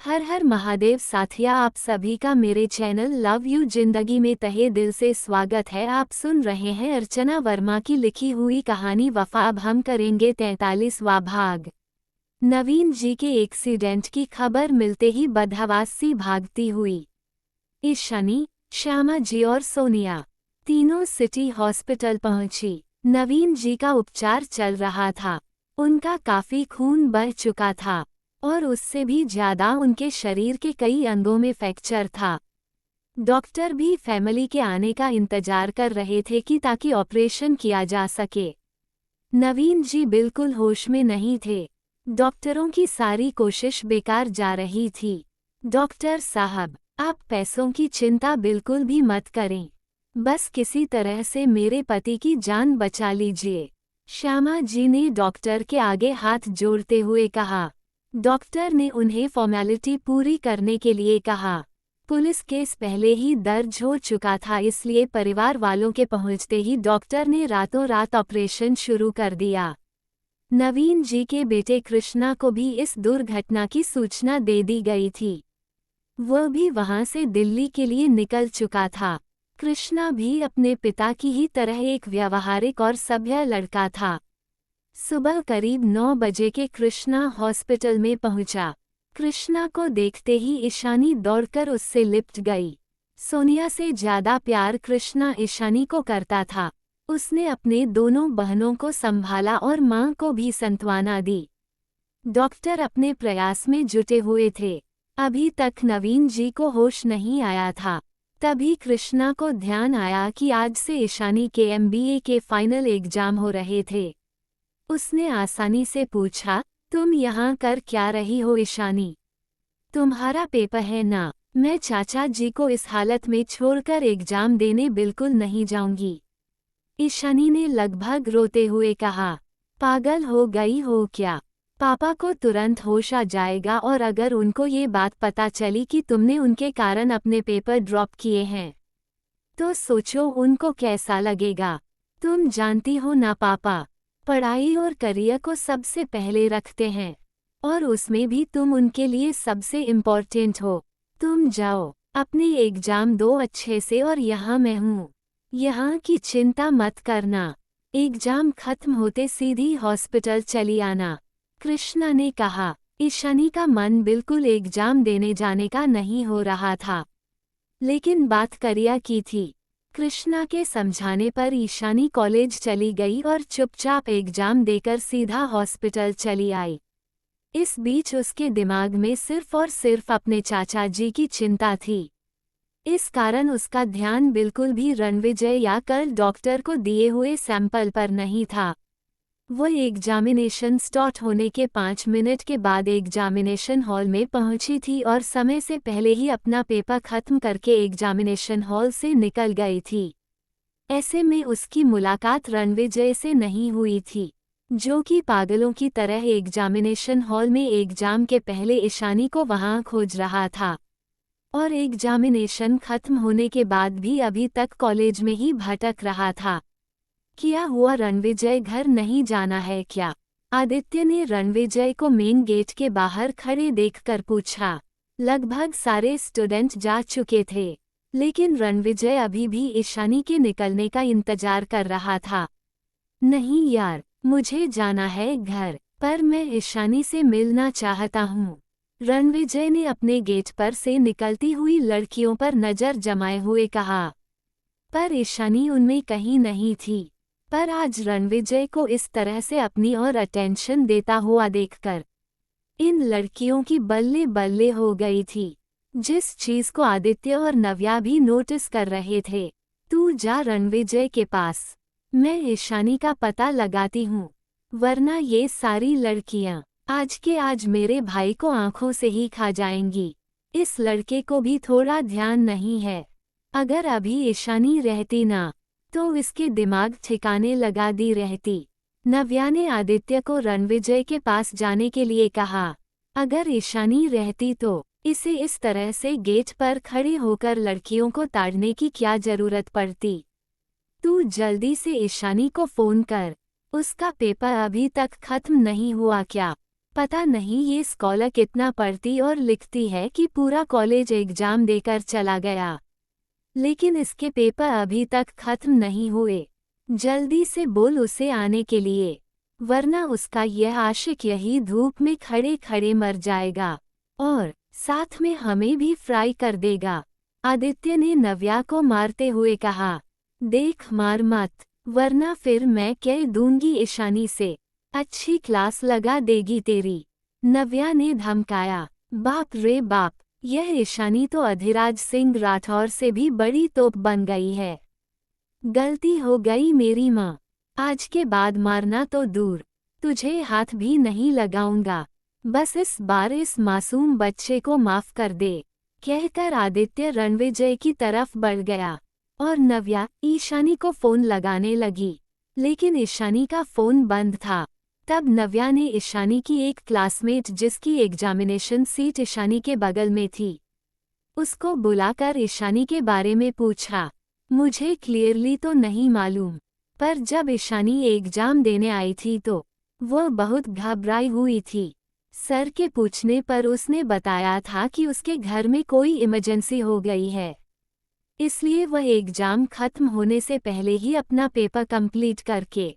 हर हर महादेव साथिया, आप सभी का मेरे चैनल लव यू जिंदगी में तहे दिल से स्वागत है। आप सुन रहे हैं अर्चना वर्मा की लिखी हुई कहानी वफा। अब हम करेंगे 43वां भाग। नवीन जी के एक्सीडेंट की खबर मिलते ही बदहवास सी भागती हुई ईशानी, श्यामा जी और सोनिया तीनों सिटी हॉस्पिटल पहुंची। नवीन जी का उपचार चल रहा था। उनका काफी खून बह चुका था और उससे भी ज्यादा उनके शरीर के कई अंगों में फ्रैक्चर था। डॉक्टर भी फैमिली के आने का इंतजार कर रहे थे कि ताकि ऑपरेशन किया जा सके। नवीन जी बिल्कुल होश में नहीं थे। डॉक्टरों की सारी कोशिश बेकार जा रही थी। डॉक्टर साहब, आप पैसों की चिंता बिल्कुल भी मत करें। बस किसी तरह से मेरे पति की जान बचा लीजिए, श्यामा जी ने डॉक्टर के आगे हाथ जोड़ते हुए कहा। डॉक्टर ने उन्हें फॉर्मेलिटी पूरी करने के लिए कहा। पुलिस केस पहले ही दर्ज हो चुका था, इसलिए परिवार वालों के पहुंचते ही डॉक्टर ने रातों रात ऑपरेशन शुरू कर दिया। नवीन जी के बेटे कृष्णा को भी इस दुर्घटना की सूचना दे दी गई थी। वह भी वहां से दिल्ली के लिए निकल चुका था। कृष्णा भी अपने पिता की ही तरह एक व्यावहारिक और सभ्य लड़का था। सुबह करीब 9 बजे के कृष्णा हॉस्पिटल में पहुंचा। कृष्णा को देखते ही ईशानी दौड़कर उससे लिपट गई। सोनिया से ज्यादा प्यार कृष्णा ईशानी को करता था। उसने अपने दोनों बहनों को संभाला और मां को भी सांत्वना दी। डॉक्टर अपने प्रयास में जुटे हुए थे। अभी तक नवीन जी को होश नहीं आया था। तभी कृष्णा को ध्यान आया कि आज से ईशानी के MBA के फाइनल एग्जाम हो रहे थे। उसने आसानी से पूछा, तुम यहाँ कर क्या रही हो ईशानी? तुम्हारा पेपर है ना? मैं चाचा जी को इस हालत में छोड़कर एग्जाम देने बिल्कुल नहीं जाऊंगी, ईशानी ने लगभग रोते हुए कहा। पागल हो गई हो क्या? पापा को तुरंत होश आ जाएगा और अगर उनको ये बात पता चली कि तुमने उनके कारण अपने पेपर ड्रॉप किए हैं तो सोचो उनको कैसा लगेगा। तुम जानती हो ना, पापा पढ़ाई और करियर को सबसे पहले रखते हैं और उसमें भी तुम उनके लिए सबसे इम्पोर्टेंट हो। तुम जाओ, अपने एग्जाम दो अच्छे से और यहाँ मैं हूँ। यहाँ की चिंता मत करना। एग्जाम खत्म होते सीधी हॉस्पिटल चली आना, कृष्णा ने कहा। ईशानी का मन बिल्कुल एग्जाम देने जाने का नहीं हो रहा था, लेकिन बात करियर की थी। कृष्णा के समझाने पर ईशानी कॉलेज चली गई और चुपचाप एग्जाम देकर सीधा हॉस्पिटल चली आई। इस बीच उसके दिमाग में सिर्फ और सिर्फ अपने चाचा जी की चिंता थी। इस कारण उसका ध्यान बिल्कुल भी रणविजय या कल डॉक्टर को दिए हुए सैंपल पर नहीं था। वह एग्जामिनेशन स्टार्ट होने के 5 मिनट के बाद एग्जामिनेशन हॉल में पहुंची थी और समय से पहले ही अपना पेपर खत्म करके एग्जामिनेशन हॉल से निकल गई थी। ऐसे में उसकी मुलाकात रणविजय से नहीं हुई थी, जो कि पागलों की तरह एग्जामिनेशन हॉल में एग्जाम के पहले ईशानी को वहां खोज रहा था और एग्जामिनेशन खत्म होने के बाद भी अभी तक कॉलेज में ही भटक रहा था। क्या हुआ, रणविजय घर नहीं जाना है क्या? आदित्य ने रणविजय को मेन गेट के बाहर खड़े देखकर पूछा। लगभग सारे स्टूडेंट जा चुके थे, लेकिन रणविजय अभी भी ईशानी के निकलने का इंतजार कर रहा था। नहीं यार, मुझे जाना है घर, पर मैं ईशानी से मिलना चाहता हूँ, रणविजय ने अपने गेट पर से निकलती हुई लड़कियों पर नजर जमाए हुए कहा। पर ईशानी उनमें कहीं नहीं थी। पर आज रणविजय को इस तरह से अपनी और अटेंशन देता हुआ देखकर इन लड़कियों की बल्ले बल्ले हो गई थी, जिस चीज को आदित्य और नव्या भी नोटिस कर रहे थे। तू जा रणविजय के पास, मैं ईशानी का पता लगाती हूँ, वरना ये सारी लड़कियां आज के आज मेरे भाई को आंखों से ही खा जाएंगी। इस लड़के को भी थोड़ा ध्यान नहीं है। अगर अभी ईशानी रहती ना तो इसके दिमाग ठिकाने लगा दी रहती। नव्या ने आदित्य को रणविजय के पास जाने के लिए कहा। अगर ईशानी रहती तो इसे इस तरह से गेट पर खड़े होकर लड़कियों को ताड़ने की क्या जरूरत पड़ती। तू जल्दी से ईशानी को फोन कर, उसका पेपर अभी तक खत्म नहीं हुआ क्या? पता नहीं ये स्कॉलर कितना पढ़ती और लिखती है कि पूरा कॉलेज एग्जाम देकर चला गया, लेकिन इसके पेपर अभी तक खत्म नहीं हुए। जल्दी से बोल उसे आने के लिए, वरना उसका यह आशिक यही धूप में खड़े खड़े मर जाएगा और साथ में हमें भी फ्राई कर देगा। आदित्य ने नव्या को मारते हुए कहा, देख मार मत, वरना फिर मैं कह दूंगी ईशानी से, अच्छी क्लास लगा देगी तेरी। नव्या ने धमकाया। बाप रे बाप, यह ईशानी तो अधिराज सिंह राठौर से भी बड़ी तोप बन गई है। गलती हो गई मेरी माँ, आज के बाद मारना तो दूर, तुझे हाथ भी नहीं लगाऊंगा, बस इस बार इस मासूम बच्चे को माफ कर दे, कहकर आदित्य रणविजय की तरफ बढ़ गया और नव्या ईशानी को फोन लगाने लगी, लेकिन ईशानी का फोन बंद था। तब नव्या ने ईशानी की एक क्लासमेट जिसकी एग्जामिनेशन सीट ईशानी के बगल में थी, उसको बुलाकर ईशानी के बारे में पूछा। मुझे क्लियरली तो नहीं मालूम, पर जब ईशानी एग्जाम देने आई थी तो वो बहुत घबराई हुई थी। सर के पूछने पर उसने बताया था कि उसके घर में कोई इमरजेंसी हो गई है, इसलिए वह एग्जाम खत्म होने से पहले ही अपना पेपर कंप्लीट करके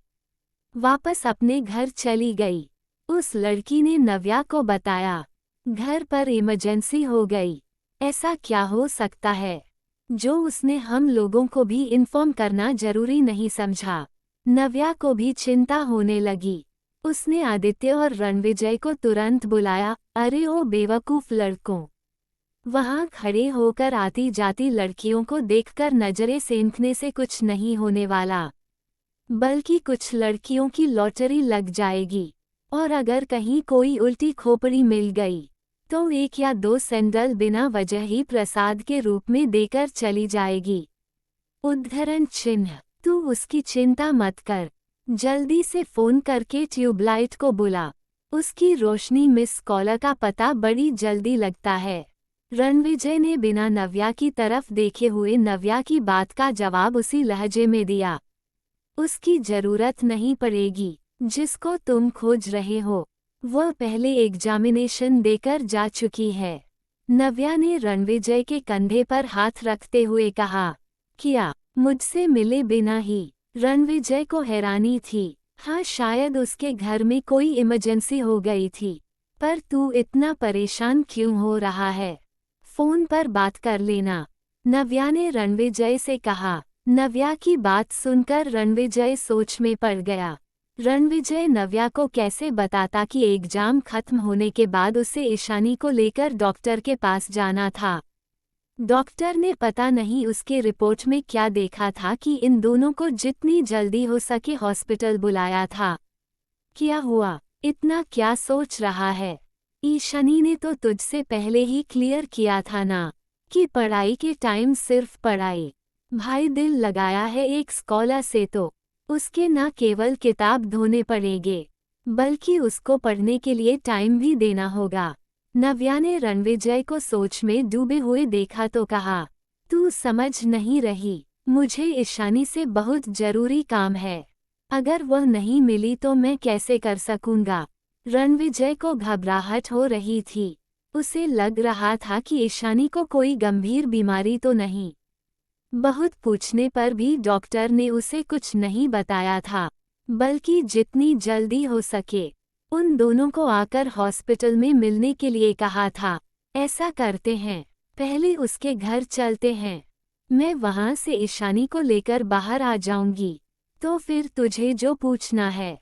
वापस अपने घर चली गई। उस लड़की ने नव्या को बताया, घर पर इमरजेंसी हो गई, ऐसा क्या हो सकता है जो उसने हम लोगों को भी इन्फॉर्म करना जरूरी नहीं समझा। नव्या को भी चिंता होने लगी। उसने आदित्य और रणविजय को तुरंत बुलाया। अरे ओ बेवकूफ लड़कों, वहां खड़े होकर आती जाती लड़कियों को देखकर नजरें सेंधने से कुछ नहीं होने वाला, बल्कि कुछ लड़कियों की लॉटरी लग जाएगी, और अगर कहीं कोई उल्टी खोपड़ी मिल गई तो 1 या 2 सैंडल बिना वजह ही प्रसाद के रूप में देकर चली जाएगी। उद्धरण चिन्ह, तू उसकी चिंता मत कर, जल्दी से फोन करके ट्यूबलाइट को बुला, उसकी रोशनी मिस कॉलर का पता बड़ी जल्दी लगता है। रणविजय ने बिना नव्या की तरफ देखे हुए नव्या की बात का जवाब उसी लहजे में दिया। उसकी जरूरत नहीं पड़ेगी, जिसको तुम खोज रहे हो वह पहले एग्जामिनेशन देकर जा चुकी है। नव्या ने रणविजय के कंधे पर हाथ रखते हुए कहा, क्या मुझसे मिले बिना ही? रणविजय को हैरानी थी। हाँ, शायद उसके घर में कोई इमरजेंसी हो गई थी, पर तू इतना परेशान क्यों हो रहा है? फोन पर बात कर लेना, नव्या ने रणविजय से कहा। नव्या की बात सुनकर रणविजय सोच में पड़ गया। रणविजय नव्या को कैसे बताता कि एग्जाम खत्म होने के बाद उसे ईशानी को लेकर डॉक्टर के पास जाना था। डॉक्टर ने पता नहीं उसके रिपोर्ट में क्या देखा था कि इन दोनों को जितनी जल्दी हो सके हॉस्पिटल बुलाया था। क्या हुआ, इतना क्या सोच रहा है? ईशानी ने तो तुझसे पहले ही क्लियर किया था ना कि पढ़ाई के टाइम सिर्फ पढ़ाई। भाई दिल लगाया है एक स्कॉलर से तो उसके न केवल किताब धोने पड़ेंगे, बल्कि उसको पढ़ने के लिए टाइम भी देना होगा। नव्या ने रणविजय को सोच में डूबे हुए देखा तो कहा, तू समझ नहीं रही, मुझे ईशानी से बहुत जरूरी काम है, अगर वह नहीं मिली तो मैं कैसे कर सकूंगा? रणविजय को घबराहट हो रही थी। उसे लग रहा था कि ईशानी को कोई गंभीर बीमारी तो नहीं। बहुत पूछने पर भी डॉक्टर ने उसे कुछ नहीं बताया था, बल्कि जितनी जल्दी हो सके उन दोनों को आकर हॉस्पिटल में मिलने के लिए कहा था। ऐसा करते हैं, पहले उसके घर चलते हैं, मैं वहां से ईशानी को लेकर बाहर आ जाऊंगी, तो फिर तुझे जो पूछना है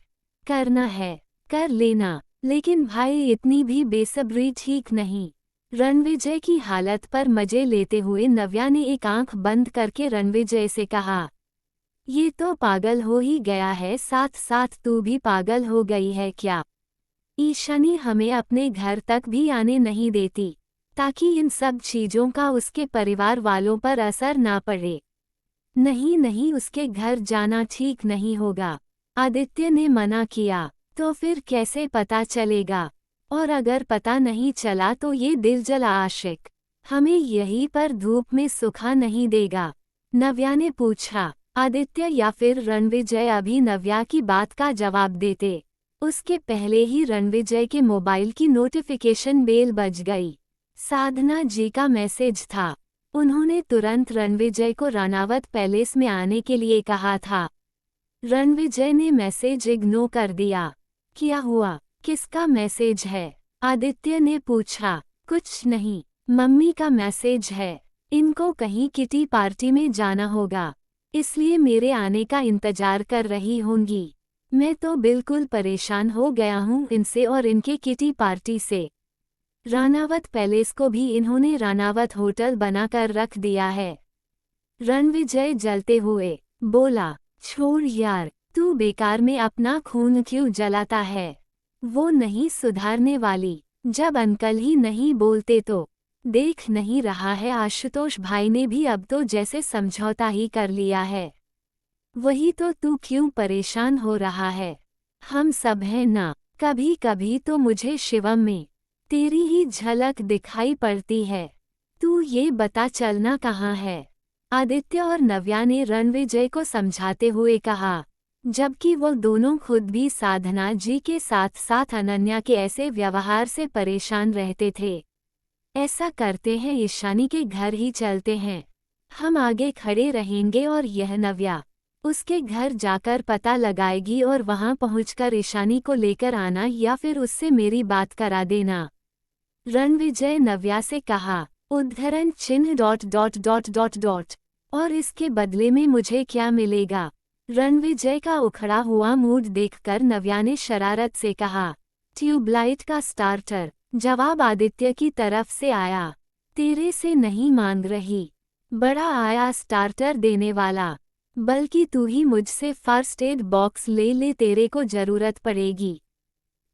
करना है कर लेना, लेकिन भाई इतनी भी बेसब्री ठीक नहीं। रणविजय की हालत पर मजे लेते हुए नव्या ने एक आंख बंद करके रणविजय से कहा, ये तो पागल हो ही गया है, साथ साथ तू भी पागल हो गई है क्या? ईशानी हमें अपने घर तक भी आने नहीं देती, ताकि इन सब चीजों का उसके परिवार वालों पर असर ना पड़े। नहीं नहीं, उसके घर जाना ठीक नहीं होगा। आदित्य ने मना किया। तो फिर कैसे पता चलेगा? और अगर पता नहीं चला तो ये दिलजला आशिक हमें यहीं पर धूप में सुखा नहीं देगा। नव्या ने पूछा। आदित्य या फिर रणविजय अभी नव्या की बात का जवाब देते। उसके पहले ही रणविजय के मोबाइल की नोटिफिकेशन बेल बज गई। साधना जी का मैसेज था। उन्होंने तुरंत रणविजय को रानावत पैलेस में आने के लिए कहा था। रणविजय ने मैसेज इग्नोर कर दिया। क्या हुआ? किसका मैसेज है? आदित्य ने पूछा। कुछ नहीं, मम्मी का मैसेज है। इनको कहीं किटी पार्टी में जाना होगा, इसलिए मेरे आने का इंतजार कर रही होंगी। मैं तो बिल्कुल परेशान हो गया हूँ इनसे और इनके किटी पार्टी से। रानावत पैलेस को भी इन्होंने रानावत होटल बनाकर रख दिया है। रणविजय जलते हुए बोला, छोड़ यार, तू बेकार में अपना खून क्यों जलाता है? वो नहीं सुधारने वाली। जब अंकल ही नहीं बोलते तो देख नहीं रहा है, आशुतोष भाई ने भी अब तो जैसे समझौता ही कर लिया है। वही तो, तू क्यों परेशान हो रहा है? हम सब हैं ना। कभी कभी तो मुझे शिवम में तेरी ही झलक दिखाई पड़ती है। तू ये बता चलना कहाँ है? आदित्य और नव्या ने रणविजय को समझाते हुए कहा, जबकि वो दोनों खुद भी साधना जी के साथ साथ अनन्या के ऐसे व्यवहार से परेशान रहते थे। ऐसा करते हैं, ईशानी के घर ही चलते हैं। हम आगे खड़े रहेंगे और यह नव्या उसके घर जाकर पता लगाएगी और वहां पहुंचकर ईशानी को लेकर आना या फिर उससे मेरी बात करा देना। रणविजय नव्या से कहा, उद्धरण चिन्ह ... और इसके बदले में मुझे क्या मिलेगा? रणविजय का उखड़ा हुआ मूड देखकर नव्या ने शरारत से कहा, ट्यूबलाइट का स्टार्टर। जवाब आदित्य की तरफ से आया, तेरे से नहीं मांग रही, बड़ा आया स्टार्टर देने वाला। बल्कि तू ही मुझसे फर्स्ट एड बॉक्स ले ले, तेरे को जरूरत पड़ेगी।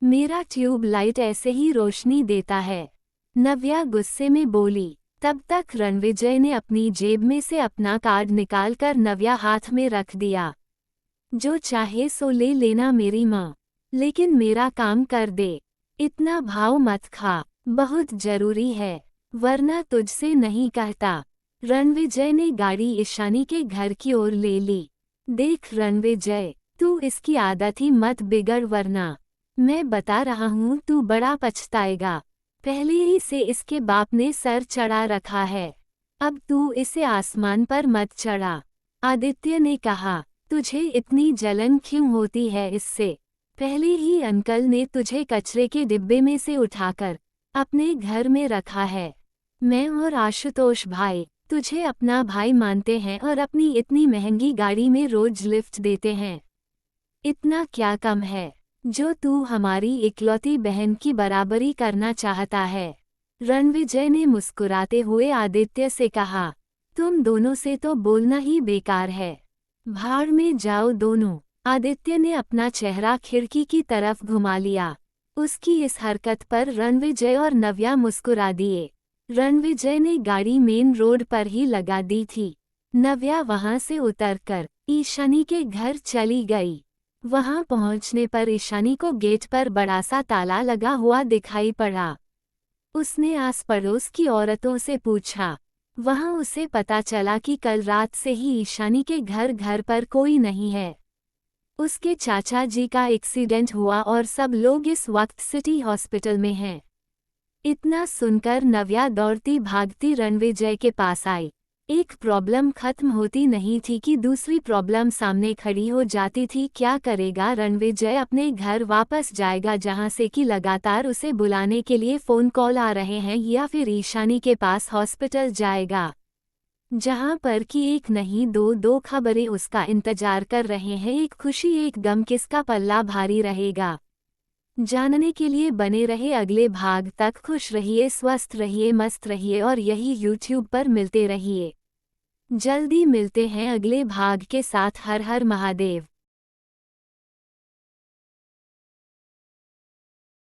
मेरा ट्यूबलाइट ऐसे ही रोशनी देता है। नव्या गुस्से में बोली। तब तक रणविजय ने अपनी जेब में से अपना कार्ड निकालकर नव्या हाथ में रख दिया। जो चाहे सो ले लेना मेरी माँ, लेकिन मेरा काम कर दे। इतना भाव मत खा, बहुत जरूरी है, वरना तुझसे नहीं कहता। रणविजय ने गाड़ी ईशानी के घर की ओर ले ली। देख रणविजय, तू इसकी आदत ही मत बिगड़, वरना मैं बता रहा हूँ तू बड़ा पछताएगा। पहले ही से इसके बाप ने सर चढ़ा रखा है, अब तू इसे आसमान पर मत चढ़ा। आदित्य ने कहा, तुझे इतनी जलन क्यों होती है इससे? पहले ही अंकल ने तुझे कचरे के डिब्बे में से उठाकर अपने घर में रखा है। मैं और आशुतोष भाई तुझे अपना भाई मानते हैं और अपनी इतनी महंगी गाड़ी में रोज लिफ्ट देते हैं। इतना क्या कम है जो तू हमारी इकलौती बहन की बराबरी करना चाहता है? रणविजय ने मुस्कुराते हुए आदित्य से कहा, तुम दोनों से तो बोलना ही बेकार है, भाड़ में जाओ दोनों। आदित्य ने अपना चेहरा खिड़की की तरफ घुमा लिया। उसकी इस हरकत पर रणविजय और नव्या मुस्कुरा दिए। रणविजय ने गाड़ी मेन रोड पर ही लगा दी थी। नव्या वहां से उतरकर ईशानी के घर चली गई। वहां पहुंचने पर ईशानी को गेट पर बड़ा सा ताला लगा हुआ दिखाई पड़ा। उसने आस पड़ोस की औरतों से पूछा। वहां उसे पता चला कि कल रात से ही ईशानी के घर पर कोई नहीं है। उसके चाचा जी का एक्सीडेंट हुआ और सब लोग इस वक्त सिटी हॉस्पिटल में हैं। इतना सुनकर नव्या दौड़ती भागती रणविजय के पास आई। एक प्रॉब्लम खत्म होती नहीं थी कि दूसरी प्रॉब्लम सामने खड़ी हो जाती थी। क्या करेगा रणविजय? अपने घर वापस जाएगा जहां से कि लगातार उसे बुलाने के लिए फ़ोन कॉल आ रहे हैं, या फिर ईशानी के पास हॉस्पिटल जाएगा जहां पर कि एक नहीं दो खबरें उसका इंतजार कर रहे हैं। एक खुशी एक गम, किसका पल्ला भारी रहेगा? जानने के लिए बने रहे अगले भाग तक। खुश रहिए, स्वस्थ रहिए, मस्त रहिए और यही YouTube पर मिलते रहिए। जल्दी मिलते हैं अगले भाग के साथ। हर हर महादेव।